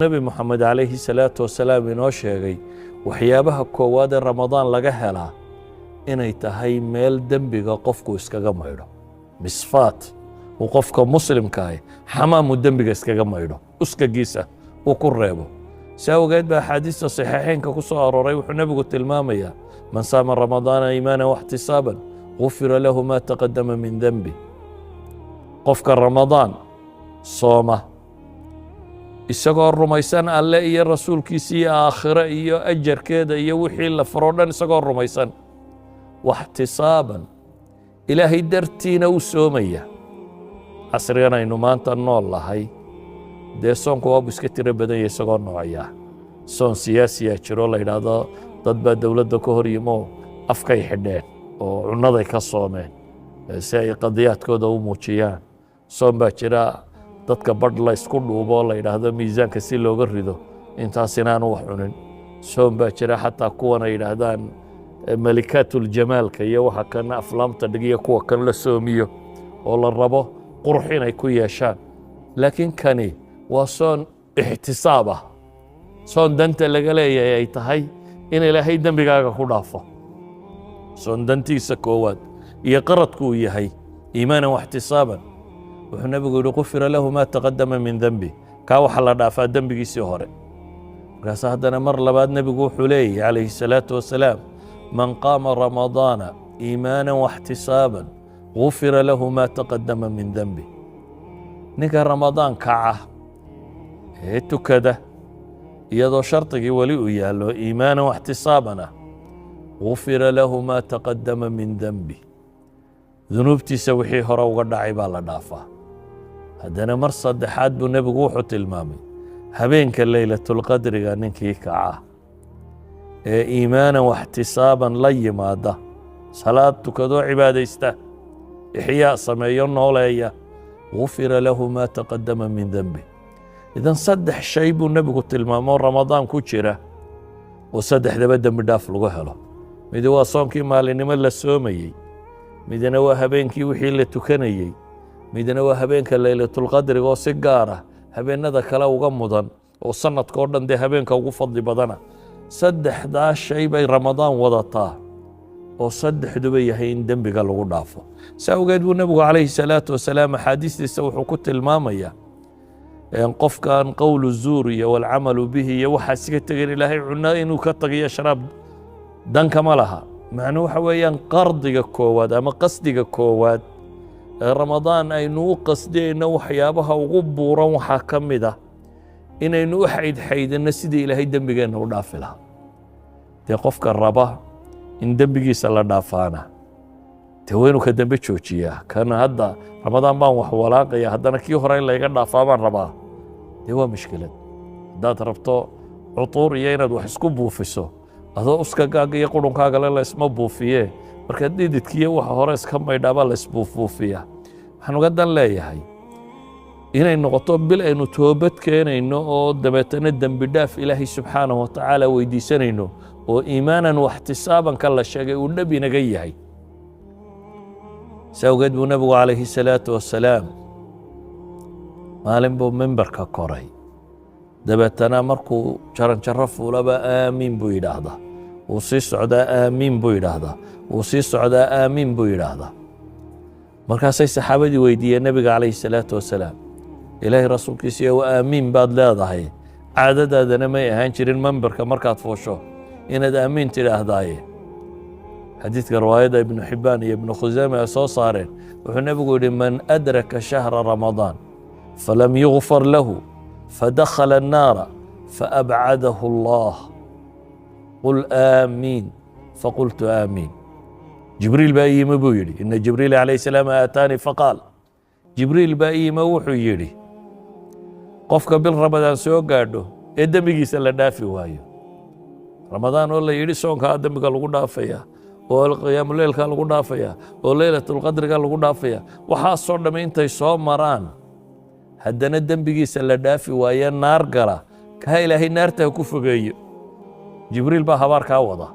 نبي محمد عليه الصلاة والسلام inoo sheegay waxyaabaha koowaad ee Ramadaan laga helaa inay tahay meel dembiga qofku iskaga maydho misfaat uu qofka muslimka ah xamaamu dembiga iskaga maydho uskagiisa uu ku reebo saawgeed baa xadiista saxiixeynka ku soo arooray wuxuu nabigu tilmaamayaa man saama ramadaana iimaanan wa ihtisaaban ghufira lahu ma taqaddama min dambi qofka Ramadaan sooma isagoo rumaysan alle iyo rasuulkiisa iyo aakhira iyo ajarkeeda iyo wixii la faro dhan isagoo rumaysan waxtisaaban ilaahay dartiina u soomaya casrigan aynu maanta nool lahay dee soonku waabu iska tiro badan yahay isagoo noocaya soon siyaasiya jiro la yidhaahdo dad baa dowladda ka hor yimo afkay xidheen oo cunnaday ka soomeen si ay qadiyaadkooda u muujiyaan soon baa jira dadka badh la isku dhuubo la yidhaahdo miisaanka si looga rido intaas inaanu wax cunin soon baa jira xataa kuwan ay yidhaahdaan malikaatuljamaalka iyo waxa kan aflaamta dhigiya kuwa kan la soomiyo oo la rabo qurux inay ku yeeshaan laakiin kani waa soon ixtisaab ah soon danta laga leeyahay ay tahay in ilaahay dembigaaga ku dhaafo soon dantiisa koowaad iyo qaradku uu yahay iimaanan waxtisaaban wuxuu nabigu yidhi qufira lahu maa taqaddama min dembi kaa waxa la dhaafaa dembigiisii hore markaas haddana mar labaad nebigu wuxuu leeyahy calayhi salaatu wasalaam man qaama ramadaana iimaanan waxtisaaban gufira lahu maa taqaddama min dembi ninka ramadaan kaca ee tukada iyadoo shardigii weli uu yaallo iimaanan waxtisaaban ah gufira lahu maa taqaddama min dembi dunuubtiisa wixii hore uga dhacay baa la dhaafaa haddana mar saddexaad buu nebigu wuxuu tilmaamay habeenka laylatulqadriga ninkii kaca ee iimaanan waxtisaaban la yimaada salaad tukadoo cibaadaysta ixyaa sameeyo nooleeya gufira lahu maa taqaddama min dembi idan saddex shay buu nebigu tilmaamoo ramadaan ku jira oo saddexdaba dembi dhaaf lagu helo midi waa soonkii maalinimo la soomayey midna waa habeenkii wixii la tukanayey midna waa habeenka laylatulqadriga oo si gaar ah habeenada kale uga mudan oo sanadkoo dhan dee habeenka ugu fadli badana saddexdaa shay bay ramadaan wadataa oo saddexduba yahay in dembiga lagu dhaafo saa awgeed buu nebigu calayhi salaatu wasalaam axaadiistiisa wuxuu ku tilmaamayaa qofkan qowlu zuur iyo walcamalu bihi iyo waxaa iska tegan ilaahay cunno inuu ka tagiyo sharaab dankama laha macnuu waxa weeyaan qardiga koowaad ama qasdiga koowaad ee ramadaan aynu u qasdiyayno waxyaabaha ugu buuran waxaa ka mid ah inaynu u xaydxaydinno sidii ilaahay dembigeenna u dhaafi lahaa dee qofka raba in dembigiisa la dhaafaana dee waynu ka dembe joojiyaa kana hadda ramadaan baan wax walaaqaya haddana kii hore in layga dhaafaa baan rabaa dee waa mushkilad haddaad rabto cutuur iyo inaad wax isku buufiso adoo uskagaaga iyo qurunkaaga le la isma buufiye markaad dhididkiiyo waxa hore iska maydhaabaa la isbuufuufiyaa waxaan uga dan leeyahay inay noqoto bil aynu toobad keenayno oo dabeetana dembi dhaaf ilaahay subxaanahu watacaala weydiisanayno oo iimaanan waxtisaabanka la sheegay uu dhab inaga yahay saa awgeed buu nebigu calayhi salaatu wasalaam maalin buu mimbarka koray dabeetana markuu jaranjaro fuulaba aamiin buu yidhaahdaa wuu sii socdaa aamiin buu yidhaahdaa wuu sii socdaa aamiin buu yidhaahdaa markaasay saxaabadii weydiiyeen nebiga calayhi salaatu wasalaam ilaahay rasuulkiisiiyo wa aamiin baad leedahay caadadaadana may ahaan jirin mimbarka markaad fuusho inaad aamiin tidhaahdaaye xadiidka riwaayadda ibnu xibbaan iyo ibnu khusaame ay soo saareen wuxuu nebigu yidhi man adraka shahra ramadaan falam yugfar lahu فدخل النار فأبعده الله قل آمين فقلت آمين جبريل بأي مبو يري إن جبريل عليه السلام آتاني فقال جبريل بأي موحو يري قفك بالرمضان سوى قادو إدى بيجي سلا دافي وايو رمضان والله يري سوى كادم قال لقو دافيا والقيام الليل قال لقو دافيا وليلة القدر قال لقو دافيا وحاصر لما انت يصوم مران haddana dembigiisa la dhaafi waaye naar gala kaa ilaahay naarta ha ku fogeeyo jibriil baa habaarkaa wada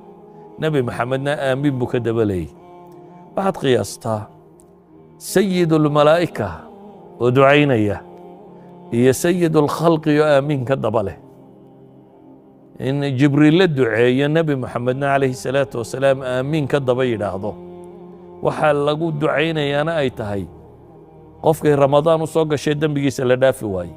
nebi maxamedna aamiin buu ka dabalayey waxaad qiyaastaa sayidulmalaa'ika oo ducaynaya iyo sayidulkhalqi oo aamiin ka daba leh in jibriil la duceeyo nebi moxamedna calayhi salaatu wasalaam aamiin ka daba yidhaahdo waxaa lagu ducaynayaana ay tahay qofkay ramadaan u soo gashay dembigiisa la dhaafi waaye